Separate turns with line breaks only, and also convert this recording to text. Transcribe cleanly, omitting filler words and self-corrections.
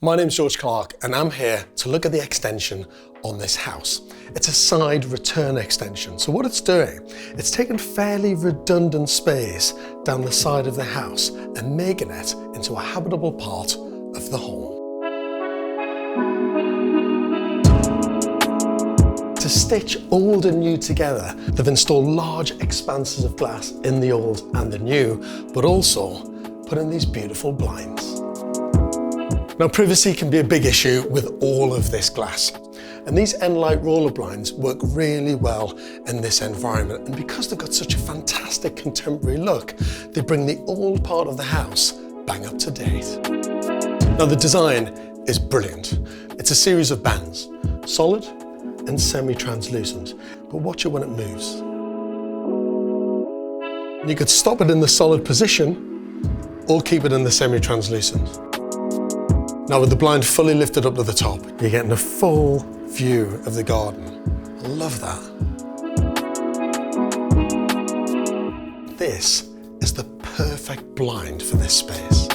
My name's George Clarke and I'm here to look at the extension on this house. It's a side return extension. So what it's doing, it's taking fairly redundant space down the side of the house and making it into a habitable part of the home. To stitch old and new together, they've installed large expanses of glass in the old and the new, but also put in these beautiful blinds. Now, privacy can be a big issue with all of this glass. And these N-Light roller blinds work really well in this environment. And because they've got such a fantastic contemporary look, they bring the old part of the house bang up to date. Now, the design is brilliant. It's a series of bands, solid and semi-translucent. But watch it when it moves. You could stop it in the solid position or keep it in the semi-translucent. Now with the blind fully lifted up to the top, you're getting a full view of the garden. I love that. This is the perfect blind for this space.